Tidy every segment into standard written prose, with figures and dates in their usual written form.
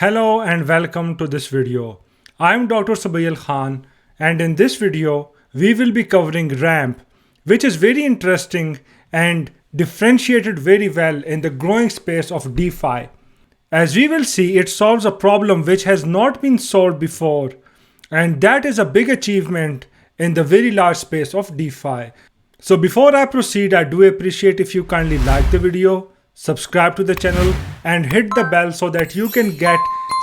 Hello and welcome to this video. I'm Dr. Sabayal Khan, and in this video we will be covering ramp, which is very interesting and differentiated very well in the growing space of DeFi. As we will see, it solves a problem which has not been solved before, and that is a big achievement in the very large space of DeFi. So before I proceed, I do appreciate if you kindly like the video, subscribe to the channel and hit the bell so that you can get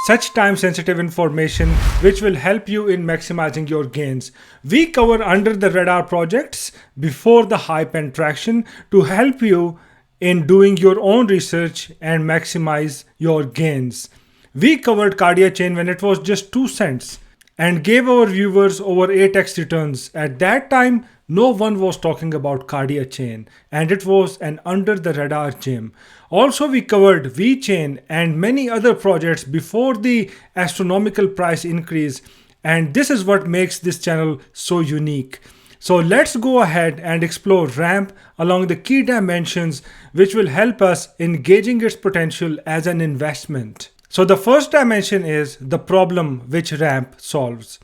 such time sensitive information which will help you in maximizing your gains. We cover under the radar projects before the hype and traction to help you in doing your own research and maximize your gains. We covered Cardia chain when it was just 2 cents and gave our viewers over 8x returns. At that time, no one was talking about Cardia chain and it was an under the radar gem. Also, we covered VeChain and many other projects before the astronomical price increase, and this is what makes this channel so unique. So let's go ahead and explore ramp along the key dimensions which will help us in gauging its potential as an investment. So the first dimension is the problem which ramp solves.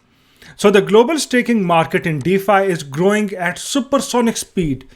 So the global staking market in DeFi is growing at supersonic speed,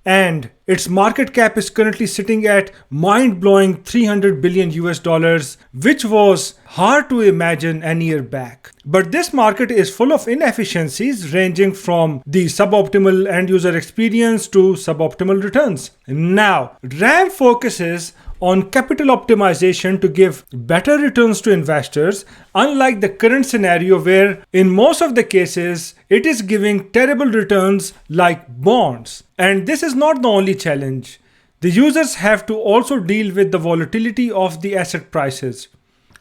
and its market cap is currently sitting at mind-blowing 300 billion US dollars, which was hard to imagine a year back. But this market is full of inefficiencies ranging from the suboptimal end user experience to suboptimal returns. Now, ramp focuses on capital optimization to give better returns to investors, unlike the current scenario where in most of the cases it is giving terrible returns like bonds. And this is not the only challenge. The users have to also deal with the volatility of the asset prices.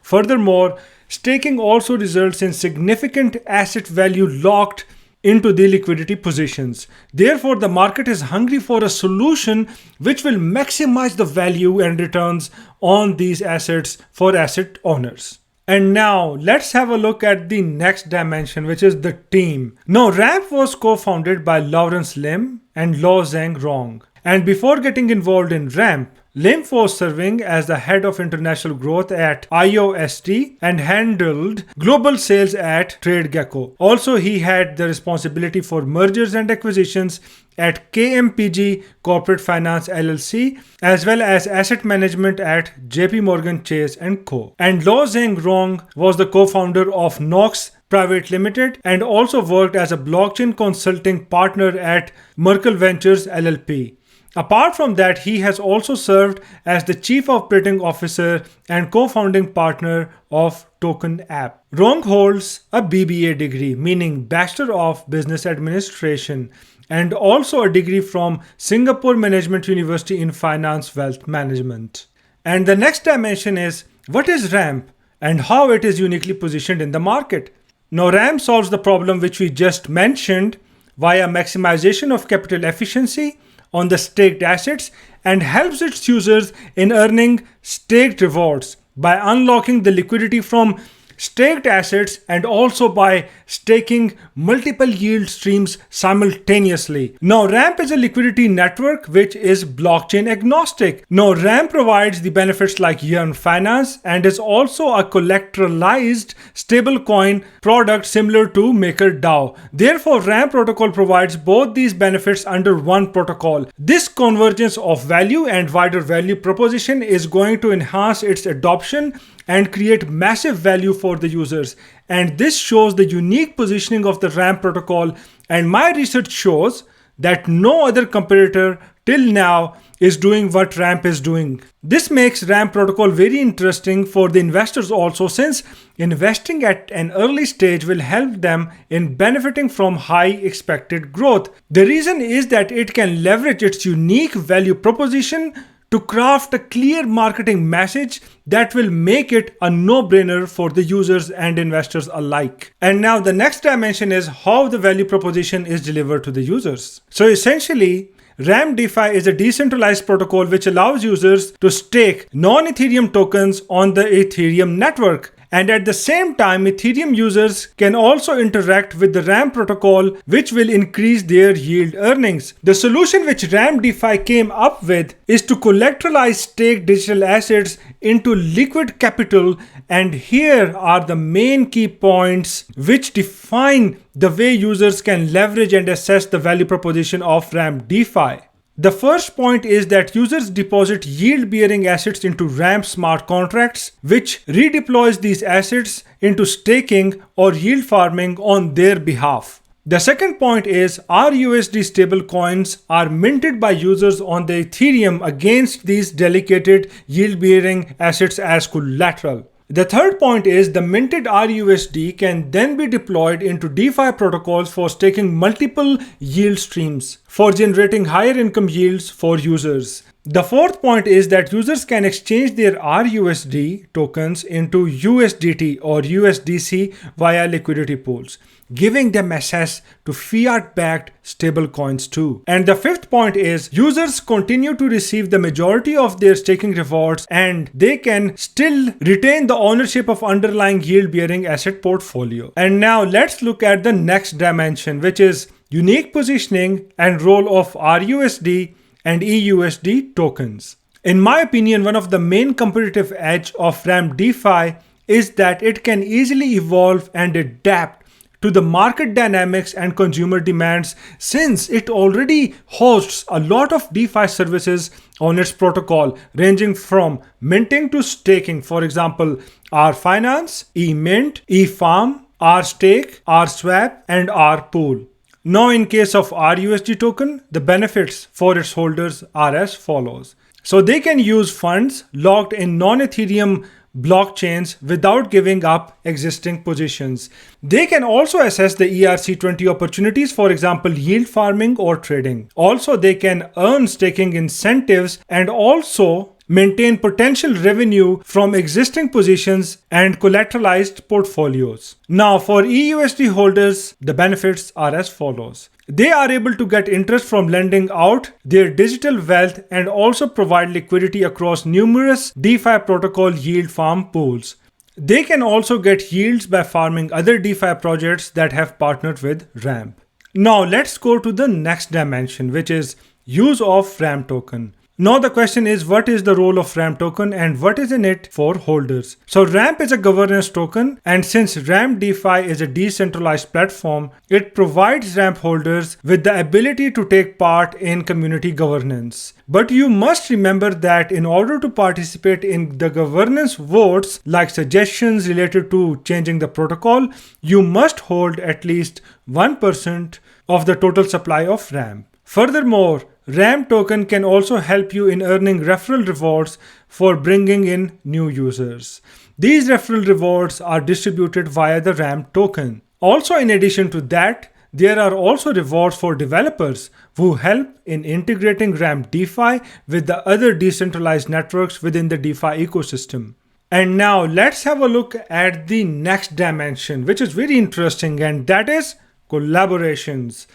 Furthermore, staking also results in significant asset value locked into the liquidity positions. Therefore, the market is hungry for a solution which will maximize the value and returns on these assets for asset owners. And now let's have a look at the next dimension, which is the team. Now, ramp was co-founded by Lawrence Lim and Lo Zhang Rong. And before getting involved in ramp, Lim was serving as the head of international growth at EUSD and handled global sales at TradeGecko. Also, he had the responsibility for mergers and acquisitions at KMPG Corporate Finance LLC, as well as asset management at JP Morgan Chase & Co. And Lo Zhang Rong was the co-founder of Nox Private Limited and also worked as a blockchain consulting partner at Merkle Ventures LLP. Apart from that, he has also served as the Chief Operating Officer and co-founding partner of Token App. Rong holds a BBA degree, meaning Bachelor of Business Administration, and also a degree from Singapore Management University in Finance Wealth Management. And the next dimension is what is ramp and how it is uniquely positioned in the market. Now, ramp solves the problem which we just mentioned via maximization of capital efficiency on the staked assets and helps its users in earning staked rewards by unlocking the liquidity from staked assets and also by staking multiple yield streams simultaneously. Now, ramp is a liquidity network which is blockchain agnostic. Now, ramp provides the benefits like Yearn Finance and is also a collateralized stablecoin product similar to MakerDAO. Therefore, ramp protocol provides both these benefits under one protocol. This convergence of value and wider value proposition is going to enhance its adoption and create massive value for the users. And this shows the unique positioning of the ramp protocol, and my research shows that no other competitor till now is doing what ramp is doing. This makes ramp protocol very interesting for the investors also, since investing at an early stage will help them in benefiting from high expected growth. The reason is that it can leverage its unique value proposition to craft a clear marketing message that will make it a no-brainer for the users and investors alike. And now the next dimension is how the value proposition is delivered to the users. So essentially, Ramp DeFi is a decentralized protocol which allows users to stake non-Ethereum tokens on the Ethereum network. And at the same time, Ethereum users can also interact with the ramp protocol, which will increase their yield earnings. The solution which Ramp DeFi came up with is to collateralize staked digital assets into liquid capital, and here are the main key points which define the way users can leverage and assess the value proposition of Ramp DeFi. The first point is that users deposit yield-bearing assets into Ramp smart contracts, which redeploys these assets into staking or yield farming on their behalf. The second point is RUSD stablecoins are minted by users on the Ethereum against these delegated yield-bearing assets as collateral. The third point is the minted RUSD can then be deployed into DeFi protocols for staking multiple yield streams for generating higher income yields for users. The fourth point is that users can exchange their RUSD tokens into USDT or USDC via liquidity pools, giving them access to fiat-backed stablecoins too. And the fifth point is users continue to receive the majority of their staking rewards, and they can still retain the ownership of underlying yield-bearing asset portfolio. And now let's look at the next dimension, which is unique positioning and role of RUSD and EUSD tokens. In my opinion, one of the main competitive edge of Ramp DeFi is that it can easily evolve and adapt to the market dynamics and consumer demands, since it already hosts a lot of DeFi services on its protocol, ranging from minting to staking. For example, RFinance, eMint, eFarm, RStake, RSwap, and RPool. Now, in case of RUSD token, the benefits for its holders are as follows. So they can use funds locked in non-Ethereum blockchains without giving up existing positions. They can also assess the ERC20 opportunities, for example, yield farming or trading. Also, they can earn staking incentives and also maintain potential revenue from existing positions and collateralized portfolios. Now, for EUSD holders, the benefits are as follows. They are able to get interest from lending out their digital wealth and also provide liquidity across numerous DeFi protocol yield farm pools. They can also get yields by farming other DeFi projects that have partnered with Ramp. Now, let's go to the next dimension, which is use of Ramp token. Now the question is, what is the role of Ramp token and what is in it for holders? So Ramp is a governance token, and since Ramp DeFi is a decentralized platform, it provides Ramp holders with the ability to take part in community governance. But you must remember that in order to participate in the governance votes, like suggestions related to changing the protocol, you must hold at least 1% of the total supply of Ramp. Furthermore, Ramp token can also help you in earning referral rewards for bringing in new users. These referral rewards are distributed via the Ramp token. Also, in addition to that, there are also rewards for developers who help in integrating Ramp DeFi with the other decentralized networks within the DeFi ecosystem. And now let's have a look at the next dimension, which is very interesting, and that is collaborations.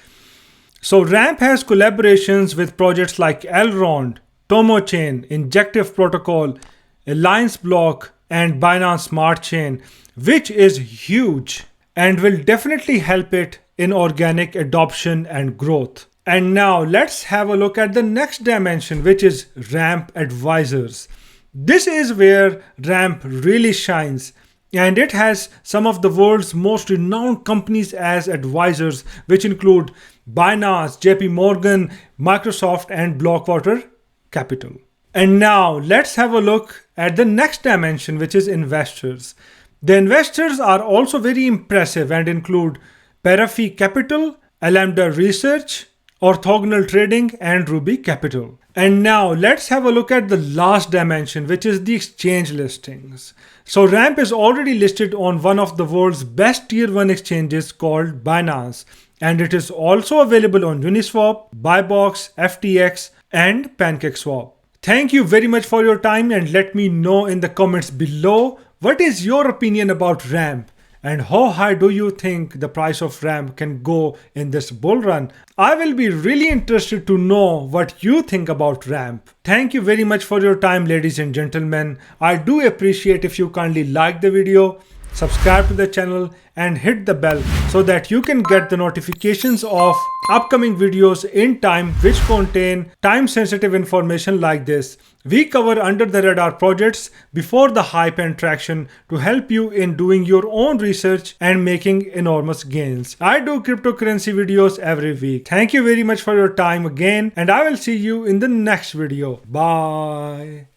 So Ramp has collaborations with projects like Elrond, TomoChain, Injective Protocol, Alliance Block, and Binance Smart Chain, which is huge and will definitely help it in organic adoption and growth. And now let's have a look at the next dimension, which is Ramp advisors. This is where Ramp really shines, and it has some of the world's most renowned companies as advisors, which include Binance, JP Morgan, Microsoft, and Blackwater Capital. And now let's have a look at the next dimension, which is investors. The investors are also very impressive and include Parafi Capital, Alameda Research, Orthogonal Trading, and Ruby Capital. And now let's have a look at the last dimension, which is the exchange listings. So Ramp is already listed on one of the world's best tier 1 exchanges called Binance, and it is also available on Uniswap, Buybox, FTX, and PancakeSwap. Thank you very much for your time, and let me know in the comments below what is your opinion about Ramp and how high do you think the price of Ramp can go in this bull run. I will be really interested to know what you think about Ramp. Thank you very much for your time, ladies and gentlemen. I do appreciate if you kindly like the video, subscribe to the channel and hit the bell so that you can get the notifications of upcoming videos in time which contain time sensitive information like this. We cover under the radar projects before the hype and traction to help you in doing your own research and making enormous gains. I do cryptocurrency videos every week. Thank you very much for your time again, and I will see you in the next video. Bye.